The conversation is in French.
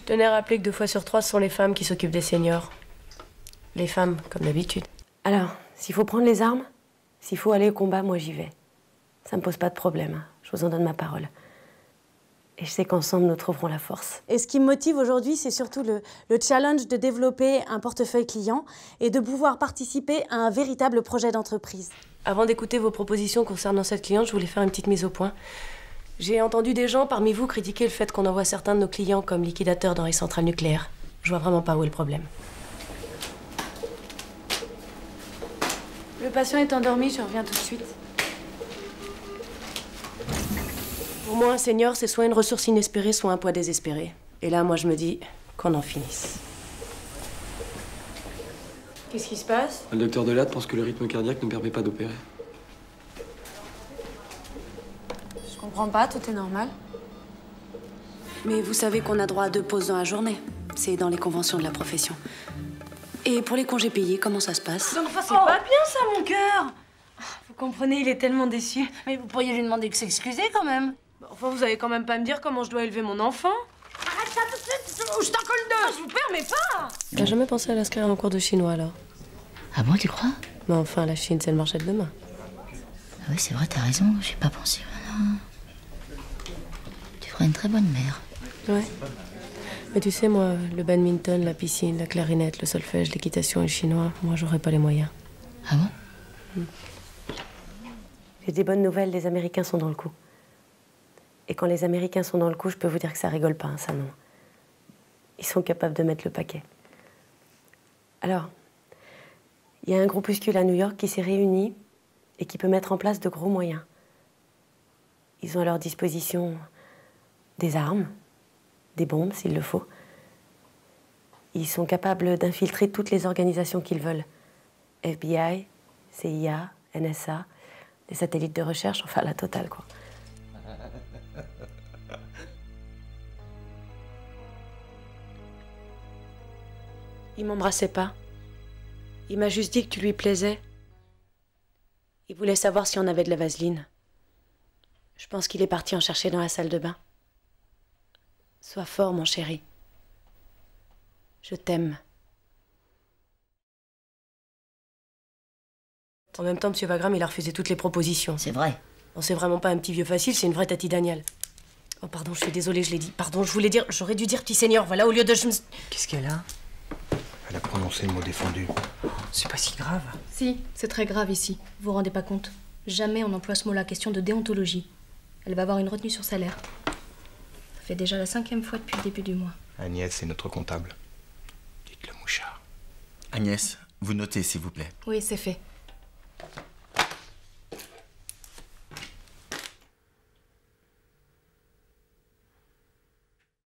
tenais à rappeler que 2 fois sur 3, ce sont les femmes qui s'occupent des seniors. Les femmes, comme d'habitude. Alors, s'il faut prendre les armes, s'il faut aller au combat, moi j'y vais. Ça me pose pas de problème, hein. Je vous en donne ma parole. Et je sais qu'ensemble, nous trouverons la force. Et ce qui me motive aujourd'hui, c'est surtout le challenge de développer un portefeuille client et de pouvoir participer à un véritable projet d'entreprise. Avant d'écouter vos propositions concernant cette cliente, je voulais faire une petite mise au point. J'ai entendu des gens parmi vous critiquer le fait qu'on envoie certains de nos clients comme liquidateurs dans les centrales nucléaires. Je vois vraiment pas où est le problème. Le patient est endormi, je reviens tout de suite. Pour moi, un senior, c'est soit une ressource inespérée, soit un poids désespéré. Et là, moi, je me dis qu'on en finisse. Qu'est-ce qui se passe? Le docteur Delade pense que le rythme cardiaque ne permet pas d'opérer. Je comprends pas, tout est normal. Mais vous savez qu'on a droit à 2 pauses dans la journée. C'est dans les conventions de la profession. Et pour les congés payés, comment ça se passe? Enfin, c'est pas bien ça, mon cœur. Vous comprenez, il est tellement déçu. Mais vous pourriez lui demander de s'excuser quand même. Enfin, vous allez quand même pas me dire comment je dois élever mon enfant? Arrête ça tout de suite, je t'en colle 2. Je vous permets pas. T'as jamais pensé à l'inscrire à un cours de chinois, alors? Ah bon, tu crois? Mais enfin, la Chine, c'est le marché de demain. Ah oui, c'est vrai, t'as raison, j'ai pas pensé. Voilà. Tu feras une très bonne mère. Ouais. Mais tu sais, moi, le badminton, la piscine, la clarinette, le solfège, l'équitation et le chinois, moi, j'aurais pas les moyens. Ah bon? J'ai des bonnes nouvelles, les Américains sont dans le coup. Et quand les Américains sont dans le coup, je peux vous dire que ça rigole pas, hein, ça non. Ils sont capables de mettre le paquet. Alors, il y a un groupuscule à New York qui s'est réuni et qui peut mettre en place de gros moyens. Ils ont à leur disposition des armes, des bombes s'il le faut. Ils sont capables d'infiltrer toutes les organisations qu'ils veulent. FBI, CIA, NSA, des satellites de recherche, enfin la totale quoi. Il m'embrassait pas. Il m'a juste dit que tu lui plaisais. Il voulait savoir si on avait de la vaseline. Je pense qu'il est parti en chercher dans la salle de bain. Sois fort, mon chéri. Je t'aime. En même temps, M. Wagram, il a refusé toutes les propositions. C'est vrai. Bon, c'est vraiment pas un petit vieux facile, c'est une vraie Tati Daniel. Oh, pardon, je suis désolée, je l'ai dit. Pardon, je voulais dire... J'aurais dû dire petit seigneur, voilà, au lieu de... Qu'est-ce qu'elle a? Elle a prononcé le mot défendu. C'est pas si grave. Si, c'est très grave ici. Vous vous rendez pas compte? Jamais on emploie ce mot-là, question de déontologie. Elle va avoir une retenue sur salaire. Ça fait déjà la 5e fois depuis le début du mois. Agnès, c'est notre comptable. Dites-le, mouchard. Agnès, vous notez, s'il vous plaît. Oui, c'est fait.